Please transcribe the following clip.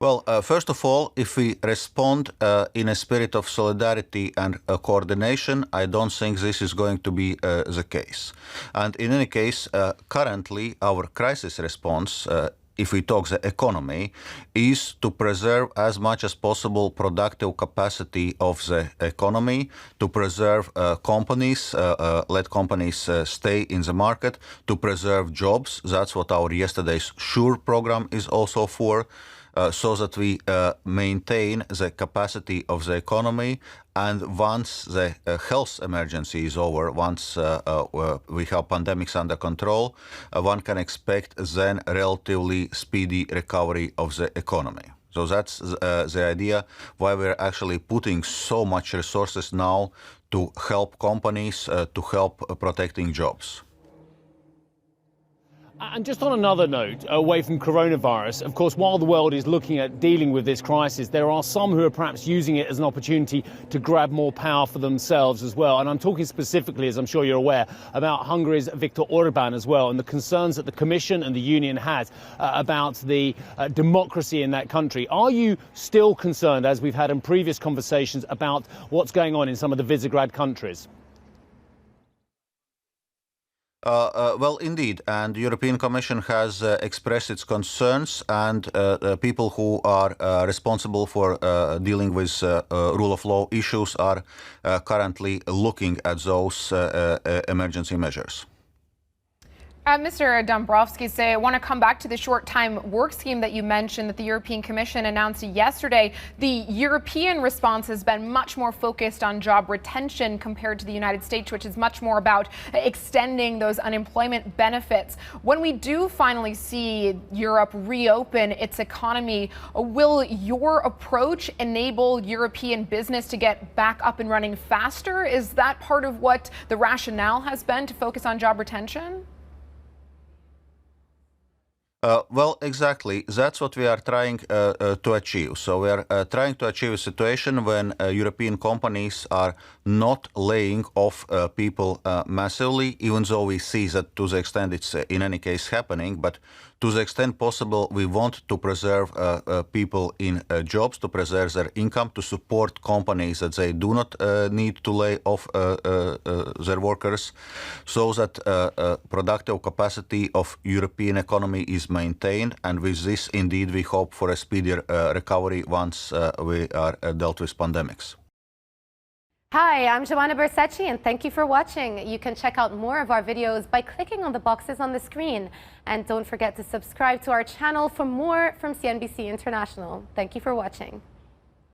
Well, first of all, if we respond in a spirit of solidarity and coordination, I don't think this is going to be the case. And in any case, currently our crisis response, if we talk the economy, is to preserve as much as possible productive capacity of the economy, to preserve companies, let companies stay in the market, to preserve jobs. That's what our yesterday's SURE program is also for. So that we maintain the capacity of the economy, and once the health emergency is over, once we have pandemics under control, one can expect then relatively speedy recovery of the economy. So that's the idea why we're actually putting so much resources now to help companies, to help protecting jobs. And just on another note, away from coronavirus, of course, while the world is looking at dealing with this crisis, there are some who are perhaps using it as an opportunity to grab more power for themselves as well. And I'm talking specifically, as I'm sure you're aware, about Hungary's Viktor Orban as well, and the concerns that the Commission and the Union has about the democracy in that country. Are you still concerned, as we've had in previous conversations, about what's going on in some of the Visegrad countries? Well, indeed, and the European Commission has expressed its concerns, and people who are responsible for dealing with rule of law issues are currently looking at those emergency measures. Mr. Dombrovskis, I want to come back to the short-time work scheme that you mentioned that the European Commission announced yesterday. The European response has been much more focused on job retention compared to the United States, which is much more about extending those unemployment benefits. When we do finally see Europe reopen its economy, will your approach enable European business to get back up and running faster? Is that part of what the rationale has been, to focus on job retention? Well, exactly. That's what we are trying to achieve. So we are trying to achieve a situation when European companies are not laying off people massively, even though we see that to the extent it's in any case happening. But to the extent possible, we want to preserve people in jobs, to preserve their income, to support companies that they do not need to lay off their workers, so that productive capacity of European economy is maintained. And with this, indeed, we hope for a speedier recovery once we are dealt with pandemics. Hi, I'm Joanna Bersecci, and thank you for watching. You can check out more of our videos by clicking on the boxes on the screen. And don't forget to subscribe to our channel for more from CNBC International. Thank you for watching.